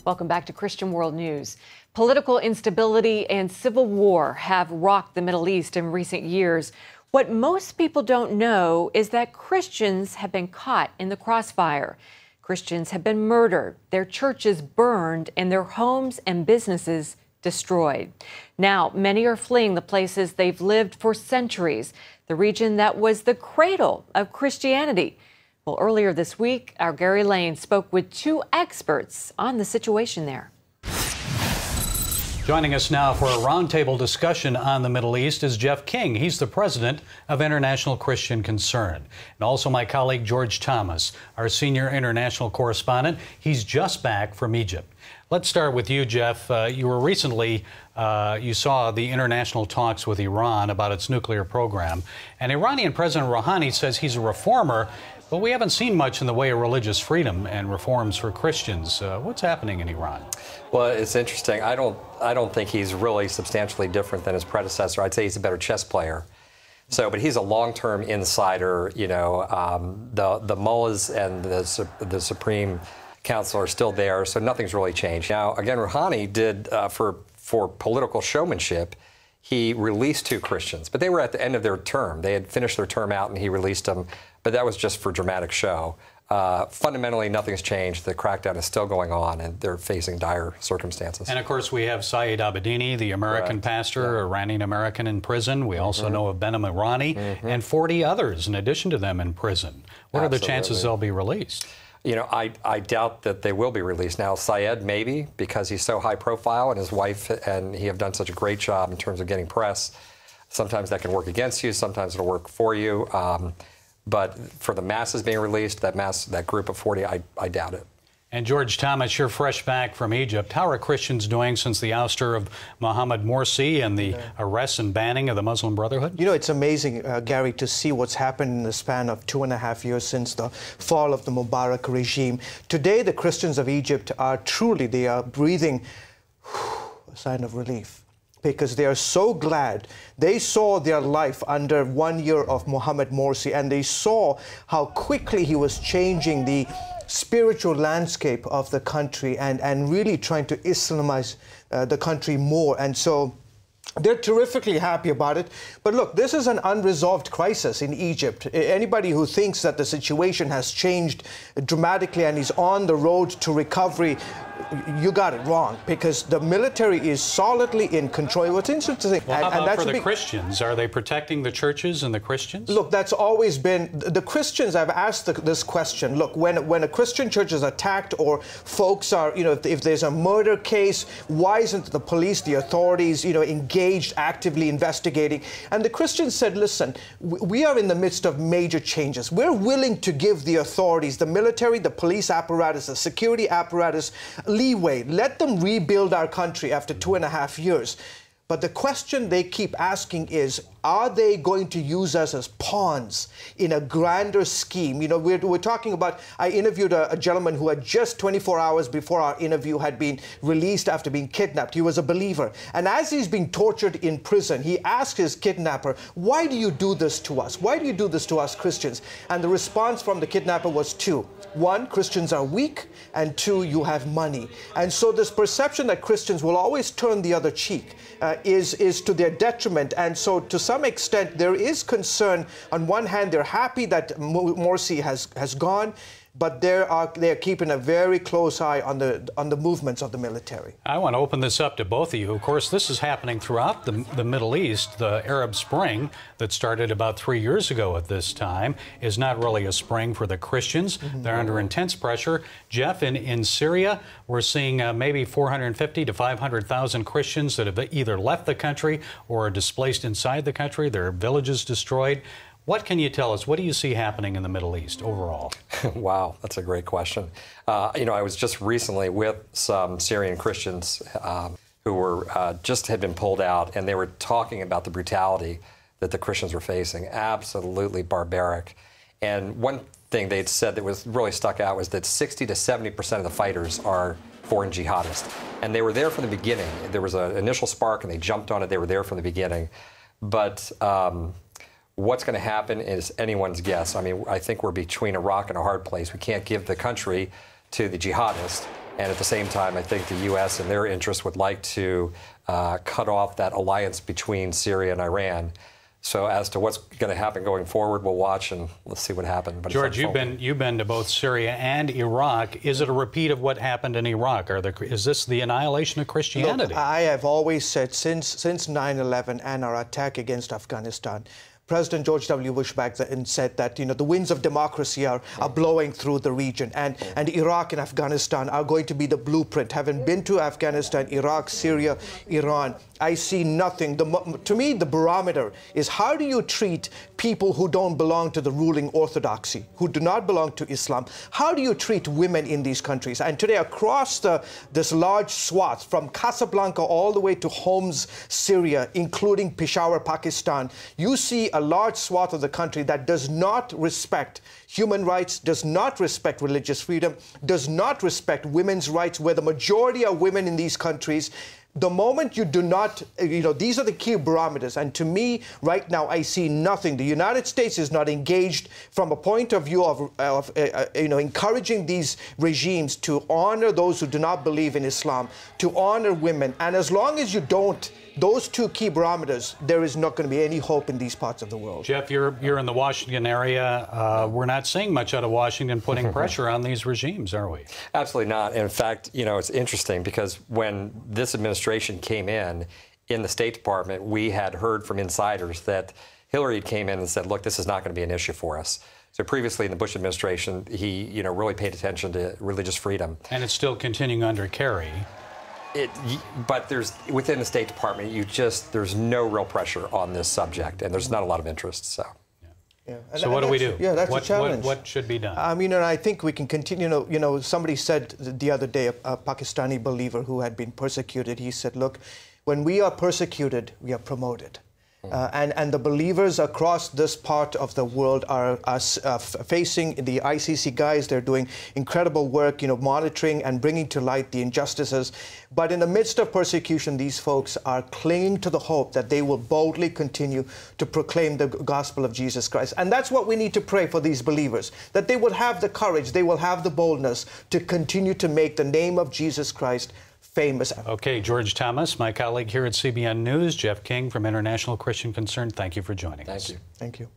Welcome back to Christian World News. Political instability and civil war have rocked the Middle East in recent years. What most people don't know is that Christians have been caught in the crossfire. Christians have been murdered, their churches burned, and their homes and businesses destroyed. Now, many are fleeing the places they've lived for centuries, the region that was the cradle of Christianity. Well, earlier this week, our Gary Lane spoke with two experts on the situation there. Joining us now for a roundtable discussion on the Middle East is Jeff King. He's the president of International Christian Concern. And also my colleague George Thomas, our senior international correspondent. He's just back from Egypt. Let's start with you, Jeff. You were recently, you saw the international talks with Iran about its nuclear program. And Iranian President Rouhani says he's a reformer, but we haven't seen much in the way of religious freedom and reforms for Christians. What's happening in Iran? Well, it's interesting. I don't think he's really substantially different than his predecessor. I'd say he's a better chess player. So, but he's a long-term insider. You know, the mullahs and the Supreme Council are still there, so nothing's really changed. Now, again, Rouhani did for political showmanship. He released two Christians, but they were at the end of their term. They had finished their term out, and he released them. But that was just for dramatic show. Fundamentally, nothing's changed. The crackdown is still going on, and they're facing dire circumstances. And of course, we have Saeed Abedini, the American pastor, Iranian-American in prison. We also know of Behnam Irani and 40 others in addition to them in prison. What are the chances they'll be released? You know, I doubt that they will be released. Now, Saeed, maybe, because he's so high profile, and his wife and he have done such a great job in terms of getting press. Sometimes that can work against you, sometimes it'll work for you. But for the masses being released, that group of 40, I doubt it. And George Thomas, you're fresh back from Egypt. How are Christians doing since the ouster of Mohammed Morsi and the arrest and banning of the Muslim Brotherhood? You know, it's amazing, Gary, to see what's happened in the span of 2.5 years since the fall of the Mubarak regime. Today, the Christians of Egypt are truly, they are breathing a sign of relief, because they are so glad. They saw their life under 1 year of Mohammed Morsi, and they saw how quickly he was changing the spiritual landscape of the country and really trying to Islamize the country more. And so they're terrifically happy about it. But look, this is an unresolved crisis in Egypt. Anybody who thinks that the situation has changed dramatically and is on the road to recovery, you got it wrong, because the military is solidly in control. What's interesting, well, how about for the Christians? Are they protecting the churches and the Christians? Look, that's always been the Christians. I've asked this question. Look, when a Christian church is attacked, or folks are, you know, if there's a murder case, why isn't the police, the authorities, you know, engaged, actively investigating? And the Christians said, listen, we are in the midst of major changes. We're willing to give the authorities, the military, the police apparatus, the security apparatus, leeway. Let them rebuild our country after 2.5 years. But the question they keep asking is, are they going to use us as pawns in a grander scheme? You know, we're talking about, I interviewed a gentleman who had just 24 hours before our interview had been released after being kidnapped. He was a believer. And as he's being tortured in prison, he asked his kidnapper, why do you do this to us? Why do you do this to us Christians? And the response from the kidnapper was two. One, Christians are weak, and two, you have money. And so this perception that Christians will always turn the other cheek is to their detriment. And so to some extent, there is concern. On one hand, they're happy that Morsi has gone, but they're keeping a very close eye on the movements of the military. I want to open this up to both of you. Of course, this is happening throughout the Middle East. The Arab Spring that started about 3 years ago at this time is not really a spring for the Christians. They're under intense pressure. Jeff, in Syria, we're seeing maybe 450 to 500,000 Christians that have either left the country or are displaced inside the country. Their villages destroyed. What can you tell us? What do you see happening in the Middle East overall? Wow, that's a great question. You know, I was just recently with some Syrian Christians who were just had been pulled out, and they were talking about the brutality that the Christians were facing. Absolutely barbaric. And one thing they'd said that was really stuck out was that 60 to 70% of the fighters are foreign jihadists. And they were there from the beginning. There was an initial spark, and they jumped on it. They were there from the beginning. But what's going to happen is anyone's guess. I mean, I think we're between a rock and a hard place. We can't give the country to the jihadists. And at the same time, I think the U.S. in their interest would like to cut off that alliance between Syria and Iran. So as to what's going to happen going forward, we'll watch and let's see what happens. But George, you've been to both Syria and Iraq. Is it a repeat of what happened in Iraq? Is this the annihilation of Christianity? Look, I have always said since 9/11 and our attack against Afghanistan, President George W. Bush back then said that, the winds of democracy are blowing through the region, and Iraq and Afghanistan are going to be the blueprint. Having been to Afghanistan, Iraq, Syria, Iran, I see nothing. To me, the barometer is how do you treat people who don't belong to the ruling orthodoxy, who do not belong to Islam? How do you treat women in these countries? And today, across this large swath, from Casablanca all the way to Homs, Syria, including Peshawar, Pakistan, you see a large swath of the country that does not respect human rights, does not respect religious freedom, does not respect women's rights, where the majority are women in these countries. The moment you do not, these are the key barometers. And to me, right now, I see nothing. The United States is not engaged from a point of view of encouraging these regimes to honor those who do not believe in Islam, to honor women. And as long as you don't, those two key barometers, there is not going to be any hope in these parts of the world. Jeff, you're in the Washington area. We're not seeing much out of Washington putting pressure on these regimes, are we? Absolutely not. In fact, it's interesting because when this administration came in the State Department, we had heard from insiders that Hillary came in and said, look, this is not going to be an issue for us. So previously in the Bush administration, he really paid attention to religious freedom. And it's still continuing under Kerry. But within the State Department, there's no real pressure on this subject, and there's not a lot of interest. So, yeah. So what do we do? Yeah, that's a challenge. What should be done? I mean, and I think we can continue. Somebody said the other day, a Pakistani believer who had been persecuted, he said, "Look, when we are persecuted, we are promoted." And the believers across this part of the world are facing the ICC guys. They're doing incredible work, monitoring and bringing to light the injustices. But in the midst of persecution, these folks are clinging to the hope that they will boldly continue to proclaim the gospel of Jesus Christ. And that's what we need to pray for these believers, that they will have the courage, they will have the boldness to continue to make the name of Jesus Christ famous. Okay, George Thomas, my colleague here at CBN News, Jeff King from International Christian Concern, thank you for joining us. Thank you. Thank you.